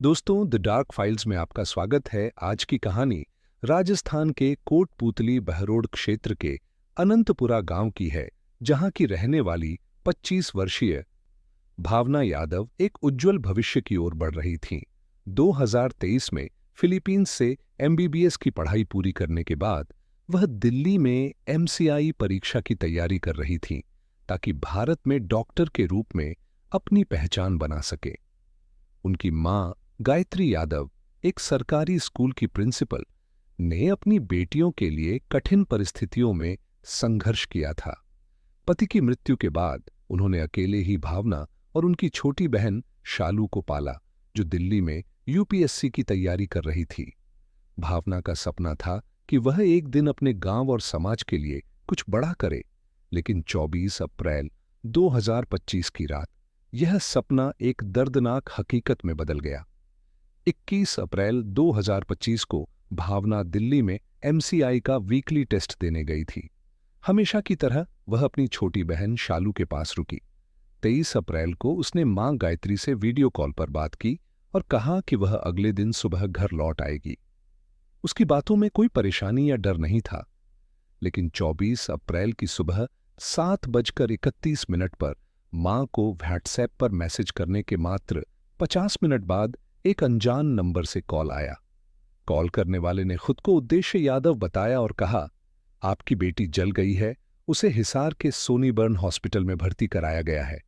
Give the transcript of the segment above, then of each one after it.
दोस्तों, the dark files में आपका स्वागत है। आज की कहानी राजस्थान के कोटपूतली बहरोड क्षेत्र के अनंतपुरा गांव की है, जहां की रहने वाली 25 वर्षीय भावना यादव एक उज्जवल भविष्य की ओर बढ़ रही थीं। 2023 में फिलीपींस से एमबीबीएस की पढ़ाई पूरी करने के बाद वह दिल्ली में एमसीआई परीक्षा की तैयारी कर रही थीं, ताकि भारत में डॉक्टर के रूप में अपनी पहचान बना सके। उनकी मां गायत्री यादव, एक सरकारी स्कूल की प्रिंसिपल, ने अपनी बेटियों के लिए कठिन परिस्थितियों में संघर्ष किया था। पति की मृत्यु के बाद उन्होंने अकेले ही भावना और उनकी छोटी बहन शालू को पाला, जो दिल्ली में यूपीएससी की तैयारी कर रही थी। भावना का सपना था कि वह एक दिन अपने गांव और समाज के लिए कुछ बड़ा करे, लेकिन 24 अप्रैल 2025 की रात यह सपना एक दर्दनाक हकीकत में बदल गया। 21 अप्रैल 2025 को भावना दिल्ली में एमसीआई का वीकली टेस्ट देने गई थी। हमेशा की तरह वह अपनी छोटी बहन शालू के पास रुकी। 23 अप्रैल को उसने मां गायत्री से वीडियो कॉल पर बात की और कहा कि वह अगले दिन सुबह घर लौट आएगी। उसकी बातों में कोई परेशानी या डर नहीं था, लेकिन 24 अप्रैल की सुबह 7:31 पर मां को व्हाट्सएप पर मैसेज करने के मात्र 50 मिनट बाद एक अनजान नंबर से कॉल आया। कॉल करने वाले ने खुद को उद्देश्य यादव बताया और कहा, आपकी बेटी जल गई है, उसे हिसार के सोनीबर्न हॉस्पिटल में भर्ती कराया गया है।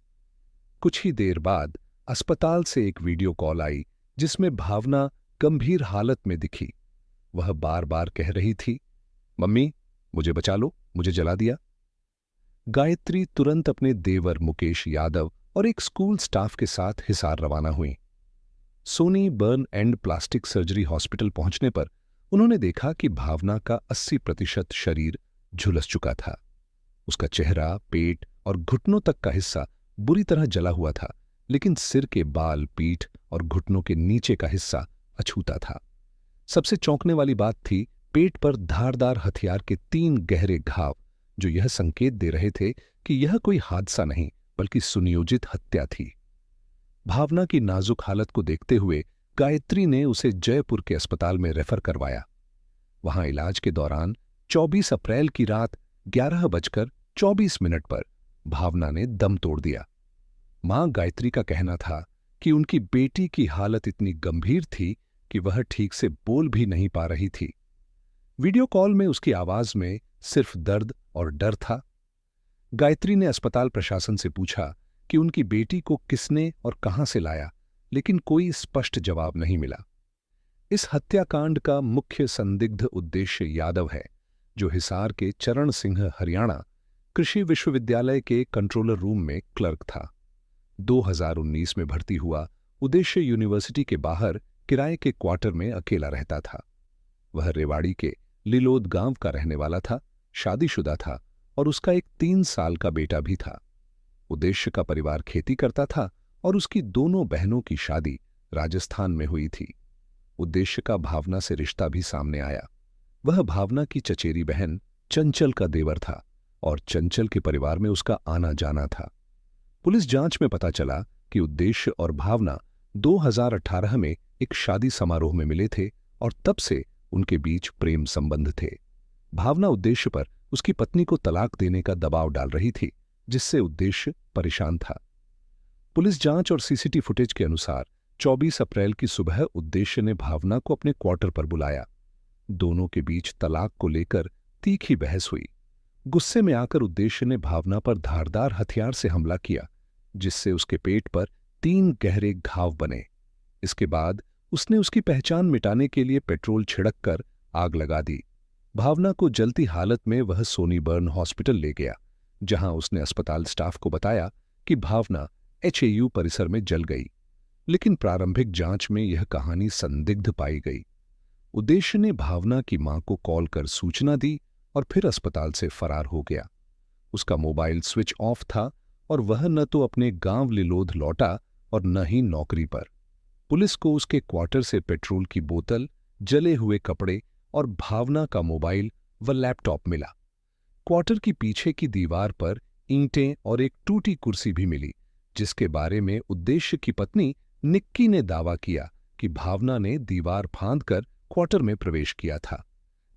कुछ ही देर बाद अस्पताल से एक वीडियो कॉल आई, जिसमें भावना गंभीर हालत में दिखी। वह बार बार कह रही थी, मम्मी मुझे बचा लो, मुझे जला दिया। गायत्री तुरंत अपने देवर मुकेश यादव और एक स्कूल स्टाफ के साथ हिसार रवाना हुई। Soni burn and plastic surgery hospital पहुंचने पर उन्होंने देखा कि भावना का 80% शरीर झुलस चुका था। उसका चेहरा, पेट और घुटनों तक का हिस्सा बुरी तरह जला हुआ था, लेकिन सिर के बाल, पीठ और घुटनों के नीचे का हिस्सा अछूता था। सबसे चौंकने वाली बात थी पेट पर धारदार हथियार के 3 गहरे घाव, जो यह संकेत दे रहे थे कि यह कोई हादसा नहीं बल्कि सुनियोजित हत्या थी। भावना की नाजुक हालत को देखते हुए गायत्री ने उसे जयपुर के अस्पताल में रेफर करवाया। वहां इलाज के दौरान 24 अप्रैल की रात 11:24 पर भावना ने दम तोड़ दिया। मां गायत्री का कहना था कि उनकी बेटी की हालत इतनी गंभीर थी कि वह ठीक से बोल भी नहीं पा रही थी। वीडियो कॉल में उसकी आवाज में सिर्फ दर्द और डर था। गायत्री ने अस्पताल प्रशासन से पूछा कि उनकी बेटी को किसने और कहां से लाया, लेकिन कोई स्पष्ट जवाब नहीं मिला। इस हत्याकांड का मुख्य संदिग्ध उद्देश्य यादव है, जो हिसार के चरण सिंह हरियाणा कृषि विश्वविद्यालय के कंट्रोलर रूम में क्लर्क था। 2019 में भर्ती हुआ उद्देश्य यूनिवर्सिटी के बाहर किराए के क्वार्टर में अकेला रहता था। वह रेवाड़ी के लिलोद गांव का रहने वाला था, शादीशुदा था और उसका एक 3 साल का बेटा भी था। उद्देश्य का परिवार खेती करता था और उसकी दोनों बहनों की शादी राजस्थान में हुई थी। उद्देश्य का भावना से रिश्ता भी सामने आया। वह भावना की चचेरी बहन चंचल का देवर था और चंचल के परिवार में उसका आना जाना था। पुलिस जांच में पता चला कि उद्देश्य और भावना 2018 में एक शादी समारोह में मिले थे और तब से उनके बीच प्रेम संबंध थे। भावना उद्देश्य पर उसकी पत्नी को तलाक देने का दबाव डाल रही थी, जिससे उद्देश्य परेशान था। पुलिस जांच और सीसीटीवी फुटेज के अनुसार 24 अप्रैल की सुबह उद्देश्य ने भावना को अपने क्वार्टर पर बुलाया। दोनों के बीच तलाक को लेकर तीखी बहस हुई। गुस्से में आकर उद्देश्य ने भावना पर धारदार हथियार से हमला किया, जिससे उसके पेट पर 3 गहरे घाव बने। इसके बाद उसने उसकी पहचान मिटाने के लिए पेट्रोल छिड़क कर आग लगा दी। भावना को जलती हालत में वह सोनीबर्न हॉस्पिटल ले गया, जहां उसने अस्पताल स्टाफ को बताया कि भावना एचएयू परिसर में जल गई। लेकिन प्रारंभिक जांच में यह कहानी संदिग्ध पाई गई। उद्देश्य ने भावना की मां को कॉल कर सूचना दी और फिर अस्पताल से फरार हो गया। उसका मोबाइल स्विच ऑफ था और वह न तो अपने गांव लिलोद लौटा और न ही नौकरी पर। पुलिस को उसके क्वार्टर से पेट्रोल की बोतल, जले हुए कपड़े और भावना का मोबाइल व लैपटॉप मिला। क्वार्टर की पीछे की दीवार पर ईंटें और एक टूटी कुर्सी भी मिली, जिसके बारे में उद्देश्य की पत्नी निक्की ने दावा किया कि भावना ने दीवार फांदकर क्वार्टर में प्रवेश किया था,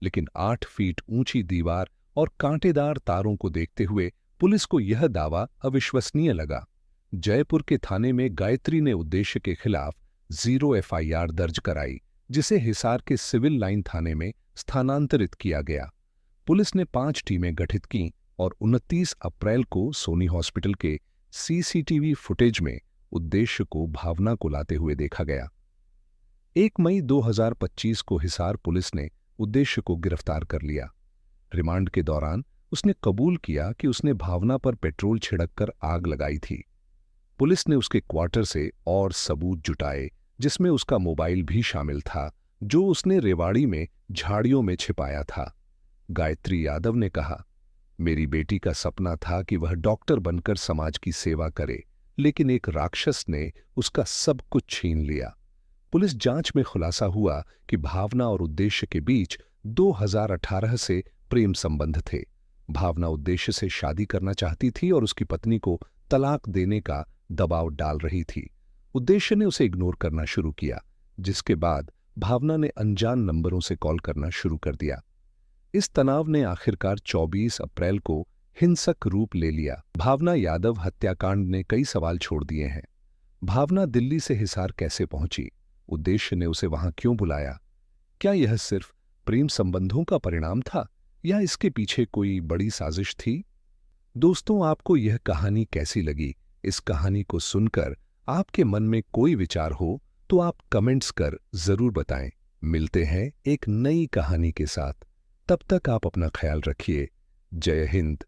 लेकिन 8 फीट ऊंची दीवार और कांटेदार तारों को देखते हुए पुलिस को यह दावा अविश्वसनीय लगा। जयपुर के थाने में गायत्री ने उद्देश्य के खिलाफ 0 एफआईआर दर्ज कराई, जिसे हिसार के सिविल लाइन थाने में स्थानांतरित किया गया। पुलिस ने 5 टीमें गठित की और 29 अप्रैल को सोनी हॉस्पिटल के सीसीटीवी फुटेज में उद्देश्य को भावना को लाते हुए देखा गया। 1 मई 2025 को हिसार पुलिस ने उद्देश्य को गिरफ्तार कर लिया। रिमांड के दौरान उसने कबूल किया कि उसने भावना पर पेट्रोल छिड़ककर आग लगाई थी। पुलिस ने उसके क्वार्टर से और सबूत जुटाए, जिसमें उसका मोबाइल भी शामिल था, जो उसने रेवाड़ी में झाड़ियों में छिपाया था। गायत्री यादव ने कहा, मेरी बेटी का सपना था कि वह डॉक्टर बनकर समाज की सेवा करे, लेकिन एक राक्षस ने उसका सब कुछ छीन लिया। पुलिस जांच में खुलासा हुआ कि भावना और उद्देश्य के बीच 2018 से प्रेम संबंध थे। भावना उद्देश्य से शादी करना चाहती थी और उसकी पत्नी को तलाक देने का दबाव डाल रही थी। उद्देश्य ने उसे इग्नोर करना शुरू किया, जिसके बाद भावना ने अनजान नंबरों से कॉल करना शुरू कर दिया। इस तनाव ने आखिरकार 24 अप्रैल को हिंसक रूप ले लिया। भावना यादव हत्याकांड ने कई सवाल छोड़ दिए हैं। भावना दिल्ली से हिसार कैसे पहुंची? उद्देश्य ने उसे वहां क्यों बुलाया? क्या यह सिर्फ प्रेम संबंधों का परिणाम था या इसके पीछे कोई बड़ी साजिश थी? दोस्तों, आपको यह कहानी कैसी लगी? इस कहानी को सुनकर आपके मन में कोई विचार हो तो आप कमेंट्स कर जरूर बताएं। मिलते हैं एक नई कहानी के साथ। तब तक आप अपना ख्याल रखिए। जय हिंद।